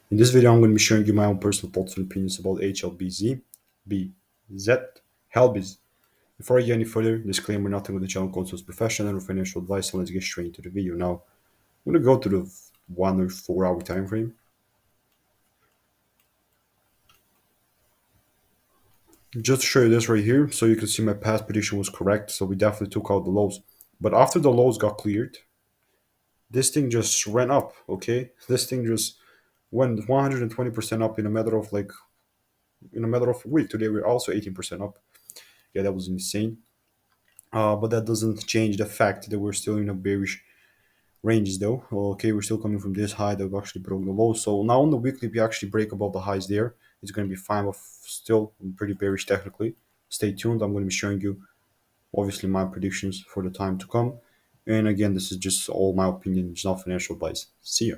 In this video, I'm going to be showing you my own personal thoughts and opinions about HLBZ, BZ, HLBZ. Before I get any further, disclaimer: nothing with the channel constitutes professional or financial advice, and let's get straight into the video. Now, I'm going to go to the 1 or 4 hour time frame. Just to show you this right here, so you can see my past prediction was correct. So we definitely took out the lows. But after the lows got cleared, this thing just ran up, okay? This thing just went 120% up in a matter of a week. Today we're also 18% up. Yeah, that was insane. But that doesn't change the fact that we're still in a bearish ranges though. Okay, we're still coming from this high that we actually broke the low. So now on the weekly, we actually break above the highs there. It's going to be fine, but still pretty bearish technically. Stay tuned. I'm going to be showing you obviously my predictions for the time to come. And again, this is just all my opinion. It's not financial advice. See ya.